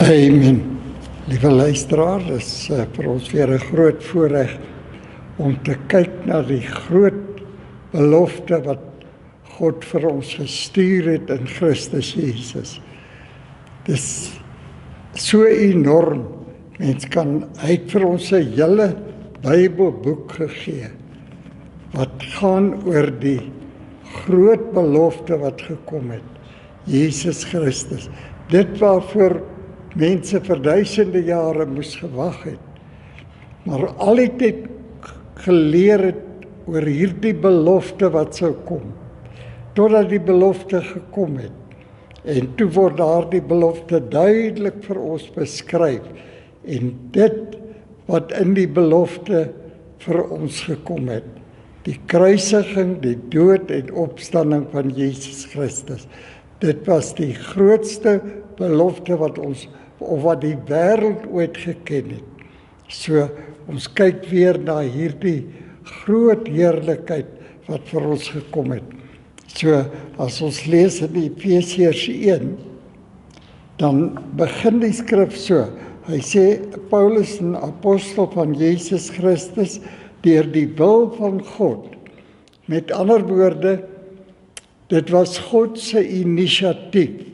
Amen. Liewe luisteraar, dit is vir ons weer 'n groot voorreg om te kyk na die groot belofte wat God vir ons gestuur het in Christus Jesus. Dit is so enorm. Mens hy het vir ons 'n hele Bybelboek gegee wat gaan oor die groot belofte wat gekom het. Jesus Christus. Dit waarvoor mense vir duisende jare moes gewag het. Maar al die tyd geleer het oor hierdie belofte wat sou kom. Totdat die belofte gekom het. En toe word daardie belofte duidelik vir ons beskryf. En dit wat in die belofte vir ons gekom het. Die kruisiging, die dood en opstanding van Jesus Christus. Dit was die grootste belofte wat die wêreld ooit geken het. So, ons kyk weer na hierdie groot heerlikheid wat vir ons gekom het. So, as ons lees in Efesiërs 1, dan begin die skrif so. Hy sê, Paulus, 'n apostel van Jesus Christus, deur die wil van God. Met ander woorde, dit was God se inisiatief.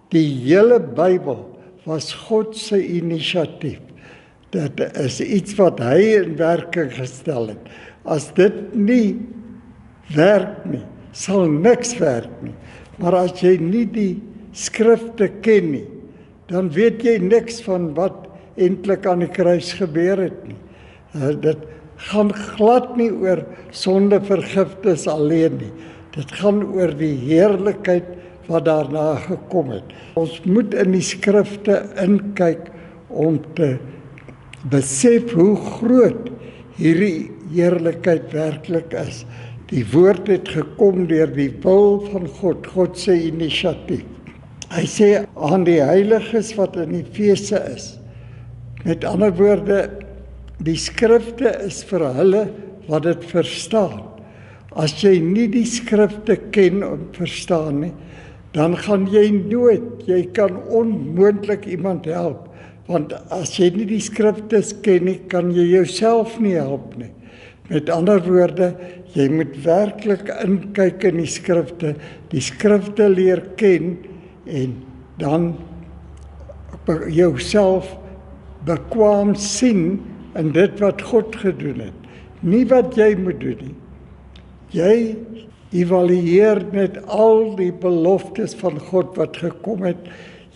Die hele Bybel was God se inisiatief. Dit is iets wat hy in werking gestel het. As dit nie werk nie, sal niks werk nie. Maar as jy nie die skrifte ken nie, dan weet jy niks van wat eintlik aan die kruis gebeur het nie. Dit gaan glad nie oor sondevergifnis alleen nie. Dit gaan oor die heerlikheid wat daarna gekom het. Ons moet in die skrifte inkyk om te besef hoe groot hierdie heerlikheid werklik is. Die woord het gekom deur die wil van God, God se inisiatief. Hy sê aan die heiliges wat in Efese is. Met ander woorde, die skrifte is vir hulle wat dit verstaan. As jy nie die skrifte ken en verstaan nie, dan gaan jy kan onmoontlik iemand help. Want as jy nie die skrifte ken nie, kan jy jouself nie help nie. Met ander woorde, jy moet werklik inkyk in die skrifte leer ken en dan jouself bekwaam sien in dit wat God gedoen het. Nie wat jy moet doen nie. Jy evalueer met al die beloftes van God wat gekom het.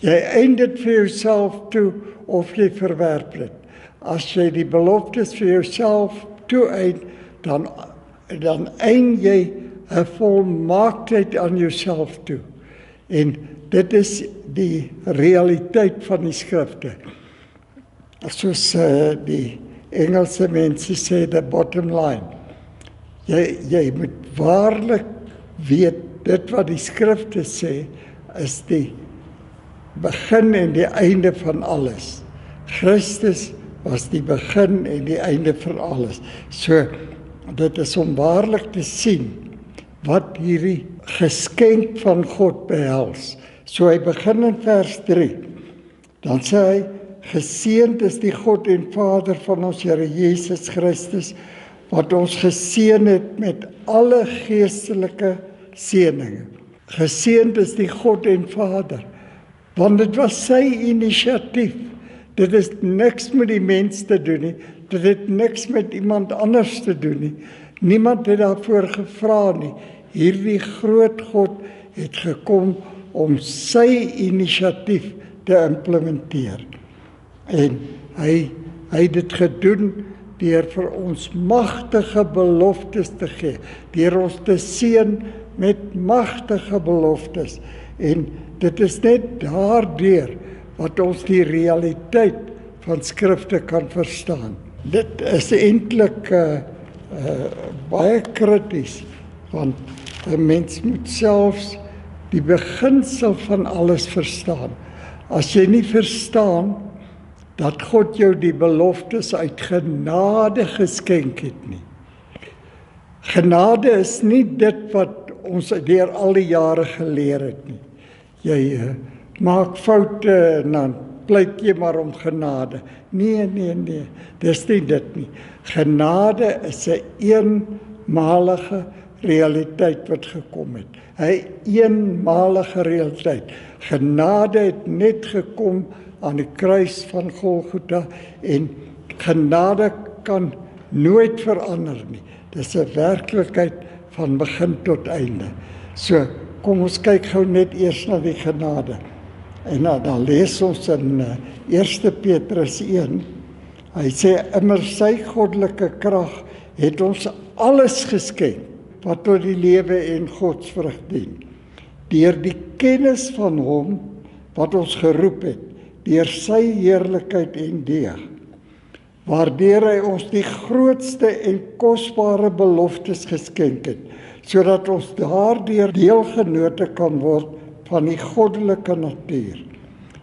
Jy eind dit vir jouself toe of jy verwerp dit. As jy die beloftes vir jouself toe eind, dan eind jy 'n volmaaktheid aan jouself toe. En dit is die realiteit van die skrifte. Soos die Engelse mense sê, the bottom line. Jy moet waarlik weet, dit wat die skrifte sê, is die begin en die einde van alles. Christus was die begin en die einde van alles. So, dit is om waarlik te sien, wat hierdie geskenk van God behels. So hy begin in vers 3, dan sê hy, geseënd is die God en Vader van ons Here Jesus Christus, wat ons geseën het met alle geestelike seëninge. Geseënd is die God en Vader, want dit was sy inisiatief. Dit is niks met die mens te doen nie, dit het niks met iemand anders te doen nie. Niemand het daarvoor gevra nie. Hierdie groot God het gekom om sy inisiatief te implementeer. En hy het dit gedoen deur vir ons magtige beloftes te gee, deur ons te seën met magtige beloftes. En dit is net daardeur wat ons die realiteit van skrifte kan verstaan. Dit is eintlik baie krities, want 'n mens moet selfs die beginsel van alles verstaan. As jy nie verstaan dat God jou die beloftes uit genade geskenk het nie. Genade is nie dit wat ons deur al die jare geleer het nie. Jy maak foute en dan pleit jy maar om genade. Nee, dis nie dit nie. Genade is 'n eenmalige realiteit wat gekom het. 'n Eenmalige realiteit. Genade het net gekom aan die kruis van Golgotha en genade kan nooit verander nie. Dis 'n werklikheid van begin tot einde. So, kom ons kyk gou net eers na die genade. En dan lees ons in 1 Petrus 1. Hy sê, immer sy goddelike krag het ons alles geskenk wat tot die lewe en godsvrug dien. Deur die kennis van hom wat ons geroep het, deur sy heerlikheid en deeg, waardeur hy ons die grootste en kosbare beloftes geskenk het, sodat ons daardeur deelgenote kan word van die goddelike natuur.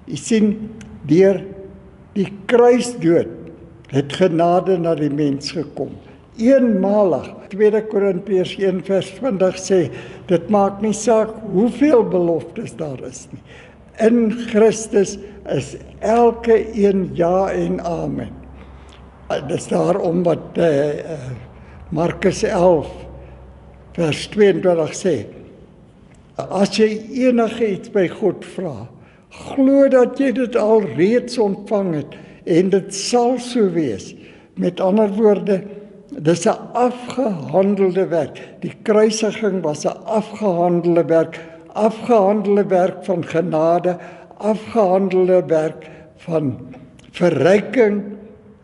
U sien, deur die kruisdood het genade na die mens gekom. Eenmalig. 2 Korintiërs 1 vers 20 sê, dit maak nie saak hoeveel beloftes daar is nie. In Christus is elke een ja en amen. Dit is daarom wat Markus 11 vers 22 sê, as jy enige iets by God vra, glo dat jy dit al reeds ontvang het, en dit sal so wees. Met ander woorde, dis 'n afgehandelde werk. Die kruisiging was 'n afgehandelde werk van genade, afgehandelde werk van verryking.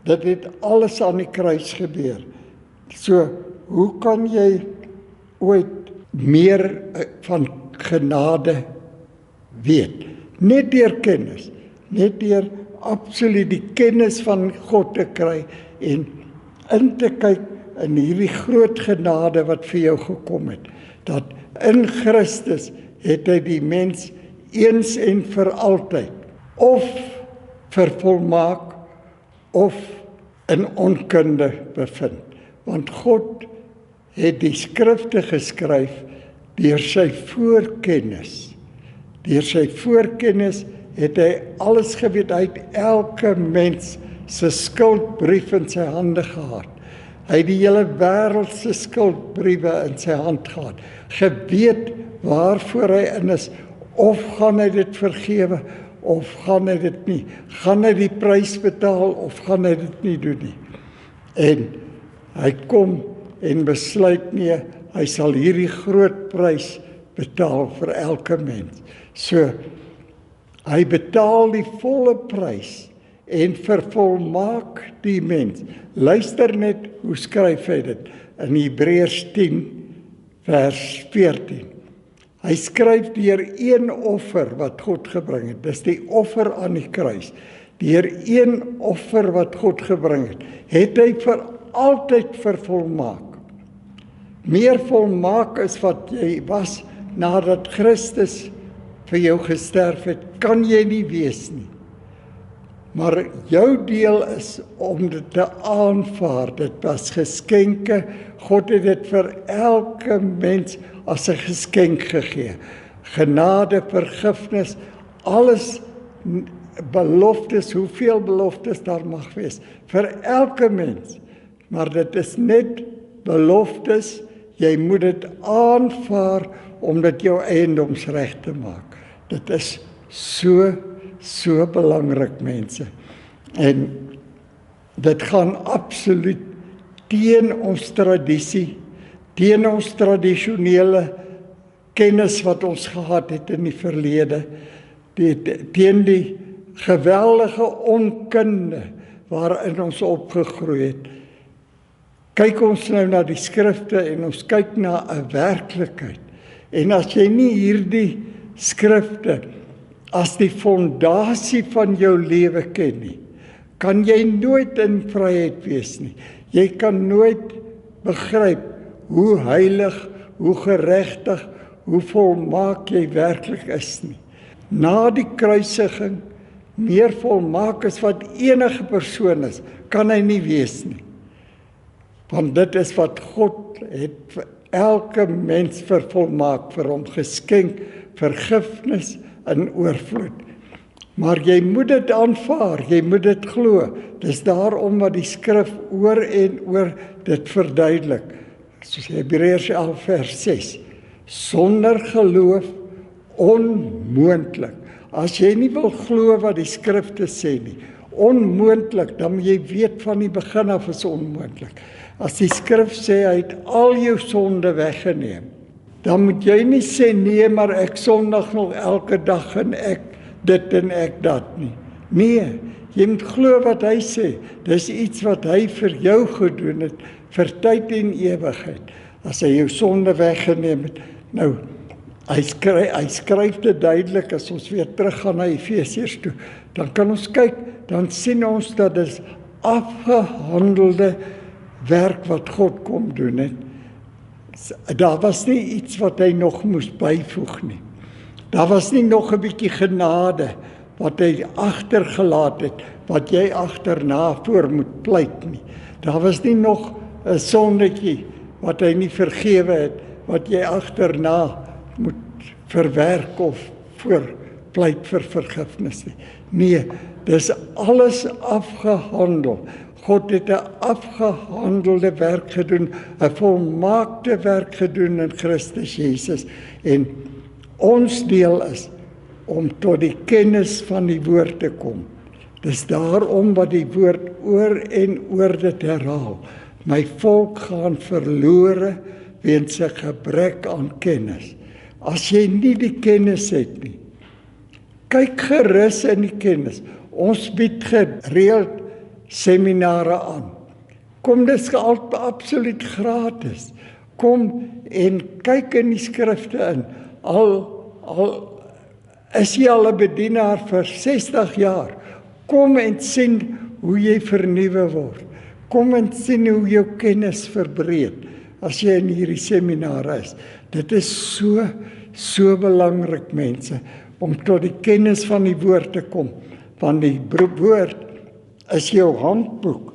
Dit het alles aan die kruis gebeur. So, hoe kan jy ooit meer van genade weet? Net deur kennis, net deur absoluut die kennis van God te kry en in te kyk in hierdie groot genade wat vir jou gekom het. Dat in Christus het hy die mens eens en vir altyd of vervolmaak of in onkunde bevind. Want God het die skrifte geskryf deur sy voorkennis. Deur sy voorkennis het hy alles geweet. Hy het elke mens se skuldbrief in sy hande gehad. Hy het die hele wêreld se skuldbriewe in sy hand gehad. Geweet waarvoor hy in is, of gaan hy dit vergewe, of gaan hy dit nie. Gaan hy die prys betaal, of gaan hy dit nie doen nie. En hy kom en besluit nie, hy sal hierdie groot prys betaal vir elke mens. So, hy betaal die volle prys en vervolmaak die mens. Luister net hoe skryf hy dit in Hebreërs 10 vers 14. Hy skryf deur een offer wat God gebring het. Dis die offer aan die kruis. Deur een offer wat God gebring het hy vir altyd vervolmaak. Meer volmaak is wat jy was nadat Christus vir jou gesterf het, kan jy nie wees nie. Maar jou deel is om dit te aanvaar. Dit was geskenke. God het dit vir elke mens as 'n geskenk gegee. Genade, vergifnis, alles beloftes, hoeveel beloftes daar mag wees, vir elke mens. Maar dit is net beloftes, jy moet dit aanvaar om dit jou eiendomsreg te maak. Dit is so belangrik, mense. En dit gaan absoluut teen ons tradisie, teen ons tradisionele kennis wat ons gehad het in die verlede, teen die geweldige onkunde waarin ons opgegroei het. Kyk ons nou na die skrifte en ons kyk na 'n werklikheid. En as jy nie hierdie skrifte as die fondasie van jou lewe ken nie, kan jy nooit in vryheid wees nie. Jy kan nooit begryp hoe heilig, hoe geregtig, hoe volmaak jy werklik is nie. Na die kruisiging, meer volmaak as wat enige persoon is, kan hy nie wees nie. Want dit is wat God het vir elke mens vervolmaak, vir hom geskenk, vergifnis in oorvloed. Maar jy moet dit aanvaar, jy moet dit glo. Dis daarom wat die skrif oor en oor dit verduidelik. Soos Hebreërs 11 vers 6. Sonder geloof onmoontlik. As jy nie wil glo wat die skrifte sê nie, onmoontlik, dan moet jy weet van die begin af is onmoontlik. As die skrif sê hy het al jou sonde weggeneem, dan moet jy nie sê nee, maar ek sondig nog elke dag en ek dit en ek dat nie. Nee, jy moet glo wat hy sê. Dis iets wat hy vir jou gedoen het, vir tyd en ewigheid. As hy jou sonde weggeneem het. Nou, hy skryf dit duidelik, as ons weer teruggaan na Efesiërs toe, dan kan ons kyk, dan sien ons dat dit afgehandelde werk wat God kom doen het. Daar was nie iets wat hy nog moes byvoeg nie. Daar was nie nog 'n bietjie genade wat hy agtergelaat het, wat jy agterna voor moet pleit nie. Daar was nie nog 'n sondetjie wat hy nie vergewe het, wat jy agterna moet verwerk of voor pleit vir vergifnis nie. Nee, dis alles afgehandel. God het 'n afgehandelde werk gedoen, 'n volmaakte werk gedoen in Christus Jesus. En ons deel is om tot die kennis van die woord te kom. Dis daarom wat die woord oor en oor dit herhaal. My volk gaan verlore weens 'n gebrek aan kennis. As jy nie die kennis het nie, kyk gerus in die kennis. Ons bied gereeld seminare aan. Kom, dit is absoluut gratis. Kom en kyk in die skrifte in. Al is jy al 'n bedienaar vir 60 jaar, kom en sien hoe jy vernuwe word. Kom en sien hoe jou kennis verbreed, as jy in hierdie seminare is. Dit is so belangrik, mense, om tot die kennis van die woord te kom. Want die woord is jou handboek.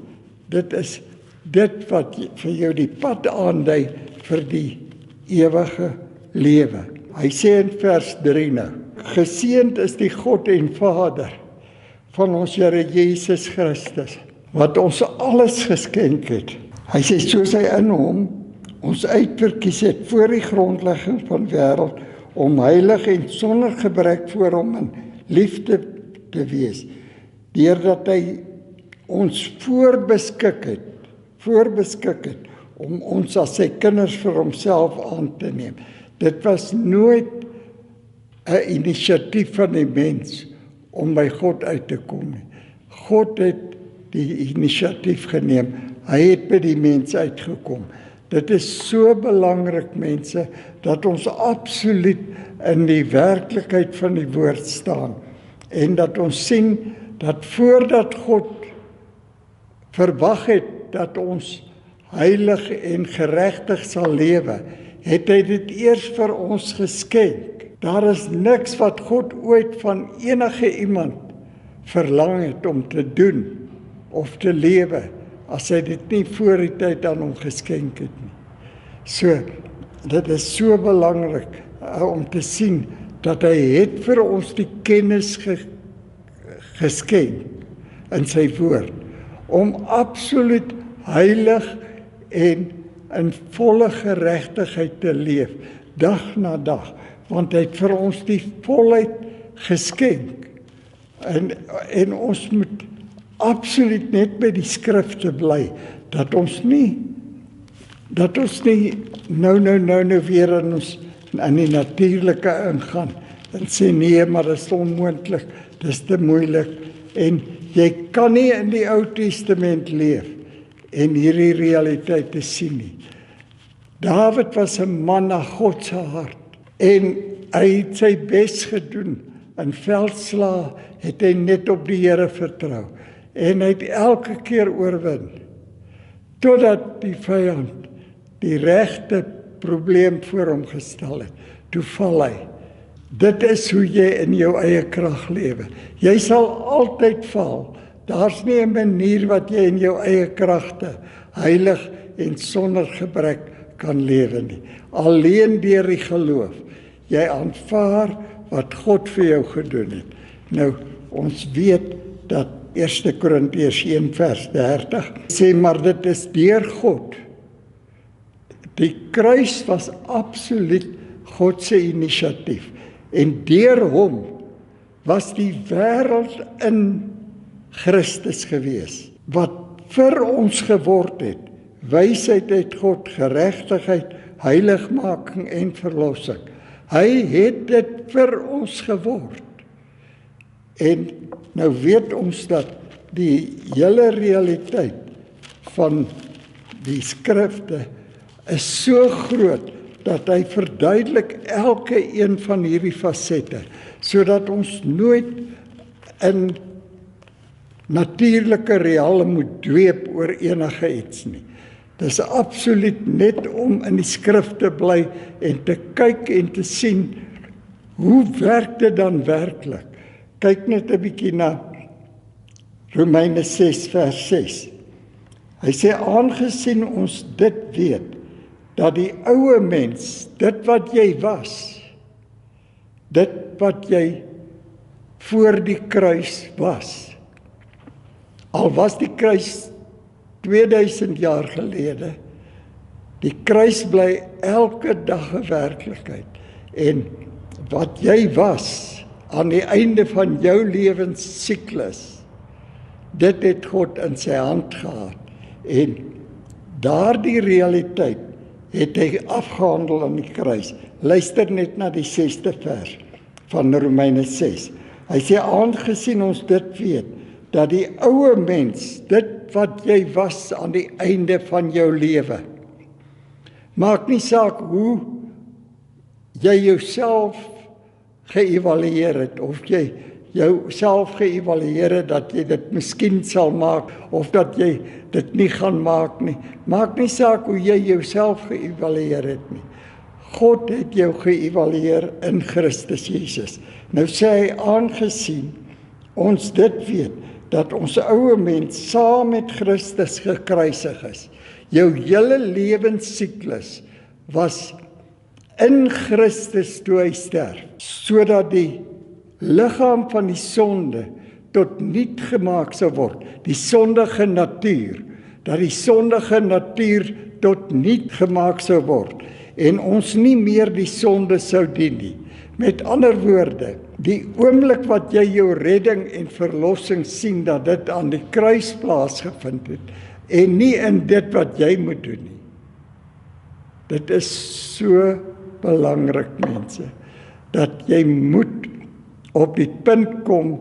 Dit is dit wat vir jou die pad aandui vir die ewige lewe. Hy sê in vers 3 nou, geseënd is die God en Vader van ons Here Jesus Christus, wat ons alles geskenk het. Hy sê, soos hy in hom ons uitverkies het voor die grondlegging van die wêreld, om heilig en sonder gebrek voor hom in liefde te wees, deurdat hy ons voorbeskik het, om ons as sy kinders vir homself aan te neem. Dit was nooit 'n inisiatief van die mens om by God uit te kom nie. God het die inisiatief geneem. Hy het by die mens uitgekom. Dit is so belangrik, mense, dat ons absoluut in die werklikheid van die woord staan. En dat ons sien dat voordat God verwag het dat ons heilig en geregtig sal lewe, het hy dit eers vir ons geskenk. Daar is niks wat God ooit van enige iemand verlang het om te doen of te lewe, as hy dit nie voor die tyd aan hom geskenk het nie. So, dit is so belangrik om te sien dat hy het vir ons die kennis geskenk in sy woord, om absoluut heilig en in volle geregtigheid te leef, dag na dag, want hy het vir ons die volheid geskenk. En ons moet absoluut net by die skrifte bly, dat ons nie nou weer in die natuurlike ingaan, en sê nee, maar dit is onmoontlik, dit is te moeilik, en jy kan nie in die Ou Testament leef, en hierdie realiteit te sien nie. Dawid was 'n man na God se hart, en hy het sy bes gedoen. In veldslae het hy net op die Here vertrou, en hy het elke keer oorwin, totdat die vyand die regte probleem voor hom gestel het. Toe val hy. Dit is hoe jy in jou eie krag lewe. Jy sal altyd val. Daar's nie 'n manier wat jy in jou eie kragte heilig en sonder gebrek kan lewe nie. Alleen deur die geloof. Jy aanvaar wat God vir jou gedoen het. Nou, ons weet dat 1 Korintiërs 1 vers 30 sê, maar dit is deur God. Die kruis was absoluut God se inisiatief. En deur hom was die wêreld in Christus gewees, wat vir ons geword het, wysheid uit God, geregtigheid, heiligmaking en verlossing. Hy het dit vir ons geword. En nou weet ons dat die hele realiteit van die skrifte is so groot, dat hy verduidelik elke een van hierdie fasette, sodat ons nooit in natuurlike reale moet dweep oor enige iets nie. Dit is absoluut net om in die skrif te bly en te kyk en te sien, hoe werk dit dan werklik? Kyk net 'n bietjie na Romeine 6 vers 6. Hy sê, aangesien ons dit weet, dat die ou mens, dit wat jy was, dit wat jy voor die kruis was, al was die kruis 2000 jaar gelede, die kruis bly elke dag 'n werklikheid. En wat jy was aan die einde van jou lewenssiklus, dit het God in sy hand gehad. En daardie realiteit het hy afgehandel aan die kruis. Luister net na die 6de vers van Romeine 6. Hy sê, aangesien ons dit weet, dat die ou mens, dit wat jy was aan die einde van jou lewe, maak nie saak hoe jy jouself geëvalueer het, of jy jouself geëvalueer het, dat jy dit miskien sal maak, of dat jy dit nie gaan maak nie. Maak nie saak hoe jy jouself geëvalueer het nie. God het jou geëvalueer in Christus Jesus. Nou sê hy, aangesien ons dit weet, dat ons ou mens saam met Christus gekruisig is. Jou hele lewenssiklus was in Christus toe hy sterf, sodat die liggaam van die sonde tot niet gemaak sou word, die sondige natuur, dat die sondige natuur tot niet gemaak sou word, en ons nie meer die sonde sou dien nie. Met ander woorde, die oomblik wat jy jou redding en verlossing sien, dat dit aan die kruis plaasgevind het, en nie in dit wat jy moet doen nie. Dit is so belangrik, mense, dat jy moet op die punt kom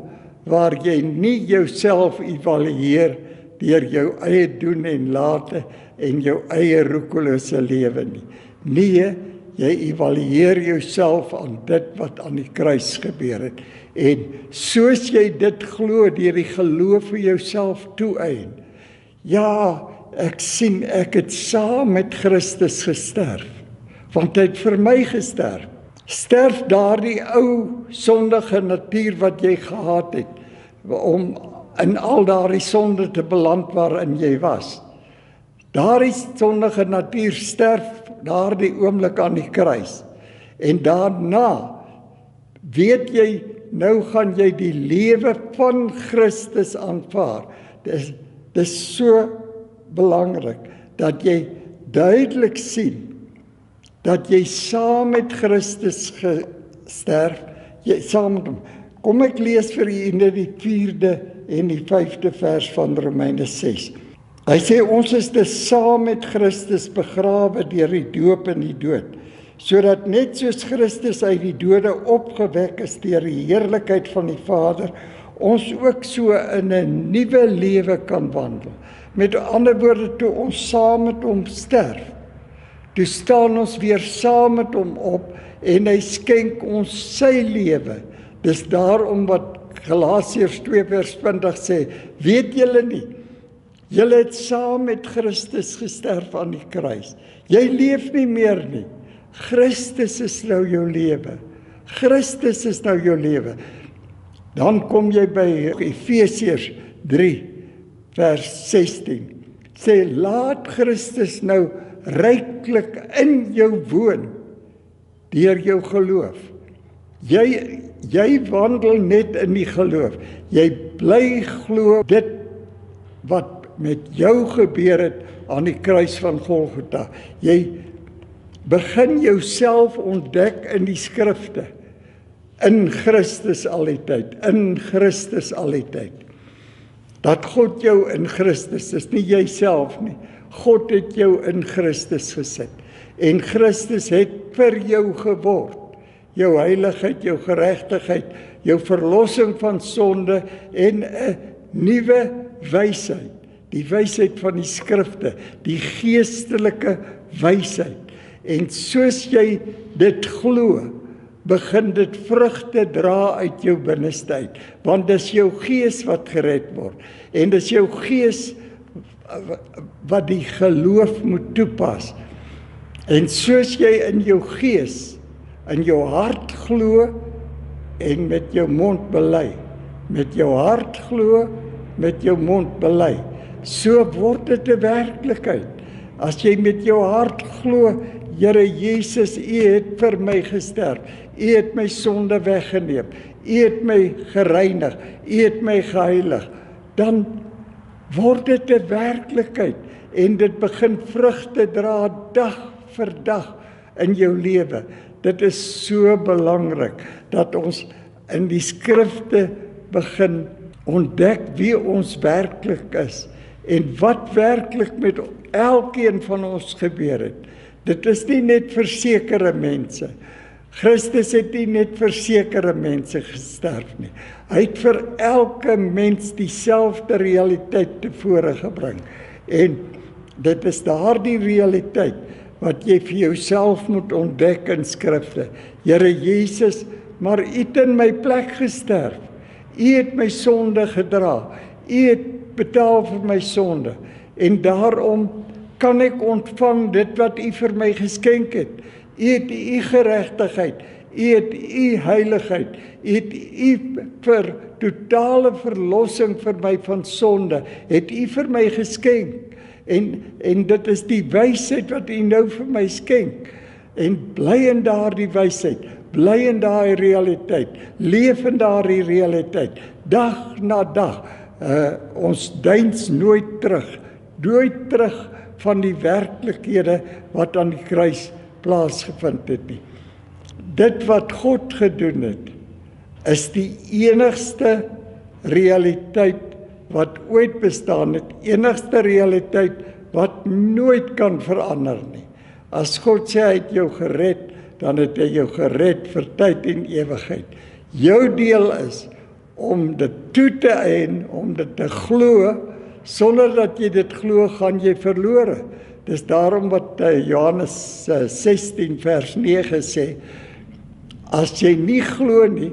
waar jy nie jouself evalueer deur jou eie doen en late en jou eie roekelose lewe nie. Nee, jy evalueer jouself aan dit wat aan die kruis gebeur het. En soos jy dit glo deur die geloof vir jouself toeëien. Ja, ek sien ek het saam met Christus gesterf, want hy het vir my gesterf. Sterf daardie ou sondige natuur wat jy gehad het, om in al daardie sonde te beland waarin jy was. Daardie sondige natuur sterf daardie oomblik aan die kruis. En daarna weet jy, nou gaan jy die lewe van Christus aanvaar. Dis so belangrik dat jy duidelik sien dat jy saam met Christus gesterf, jy saam met hom. Kom ek lees vir julle die 4de en die 5de vers van Romeine 6. Hy sê, ons is dus saam met Christus begrawe deur die doop in die dood, sodat net soos Christus uit die dode opgewek is deur die heerlikheid van die Vader, ons ook so in 'n nuwe lewe kan wandel. Met ander woorde, toe ons saam met hom sterf, toe staan ons weer saam met hom op en hy skenk ons sy lewe. Dis daarom wat Galasiërs 2 vers 20 sê, weet julle nie, julle het saam met Christus gesterf aan die kruis. Jy leef nie meer nie. Christus is nou jou lewe. Christus is nou jou lewe. Dan kom jy by Efesiërs 3 vers 16. Sê, laat Christus nou ryklik in jou woon, deur jou geloof. Jy wandel net in die geloof. Jy bly glo dit wat met jou gebeur het aan die kruis van Golgotha. Jy begin jouself ontdek in die skrifte. In Christus al die tyd. In Christus al die tyd. Dat God jou in Christus, dis nie jouself nie. God het jou in Christus gesit. En Christus het vir jou geword. Jou heiligheid, jou geregtigheid, jou verlossing van sonde en 'n nuwe wysheid. Die wysheid van die skrifte, die geestelike wysheid. En soos jy dit glo, begin dit vrugte dra uit jou binneste uit. Want dis jou gees wat gered word. En dis jou gees wat die geloof moet toepas. En soos jy in jou gees, in jou hart glo en met jou mond bely. Met jou hart glo, met jou mond bely. So word dit 'n werklikheid. As jy met jou hart glo, Here Jesus, U het vir my gesterf. U het my sonde weggeneem. U het my gereinig. U het my geheilig. Dan word dit 'n werklikheid en dit begin vrugte dra dag vir dag in jou lewe. Dit is so belangrik dat ons in die skrifte begin ontdek wie ons werklik is en wat werklik met elkeen van ons gebeur het. Dit is nie net vir sekere mense. Christus het nie net vir sekere mense gesterf nie. Hy het vir elke mens dieselfde realiteit tevore gebring. En dit is daardie realiteit wat jy vir jouself moet ontdek in skrifte. Here Jesus, maar U het in my plek gesterf. U het my sonde gedra. U het betaal vir my sonde. En daarom kan ek ontvang dit wat U vir my geskenk het. U het U geregtigheid, U het U heiligheid, U het U vir totale verlossing vir my van sonde, het U vir my geskenk. En dit is die wysheid wat U nou vir my skenk. En bly in daardie wysheid, bly in daardie realiteit, leef in daardie realiteit, dag na dag. Ons deins nooit terug van die werklikhede wat aan die kruis plaasgevind het nie. Dit wat God gedoen het, is die enigste realiteit wat ooit bestaan het, enigste realiteit wat nooit kan verander nie. As God sê hy het jou gered, dan het hy jou gered vir tyd en ewigheid. Jou deel is om dit toe te eien, om dit te glo. Sonder dat jy dit glo, gaan jy verlore. Dis daarom wat Johannes 16 vers 9 sê, as jy nie glo nie,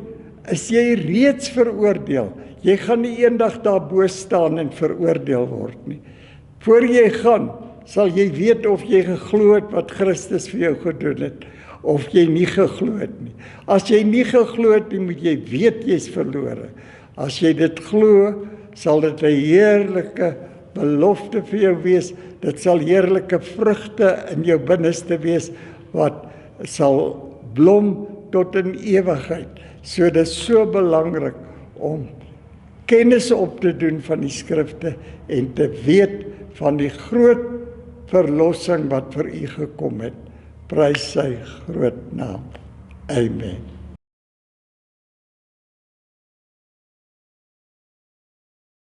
is jy reeds veroordeel. Jy gaan nie eendag daarbo staan en veroordeel word nie. Voor jy gaan, sal jy weet of jy geglo het wat Christus vir jou gedoen het, of jy nie geglo het nie. As jy nie geglo het nie, moet jy weet jy's verlore. As jy dit glo, sal dit 'n heerlike belofte vir jou wees. Dit sal heerlike vrugte in jou binneste wees, wat sal blom tot in ewigheid. So dit is so belangrik om kennis op te doen van die skrifte en te weet van die groot verlossing wat vir u gekom het. Prys sy groot naam. Amen.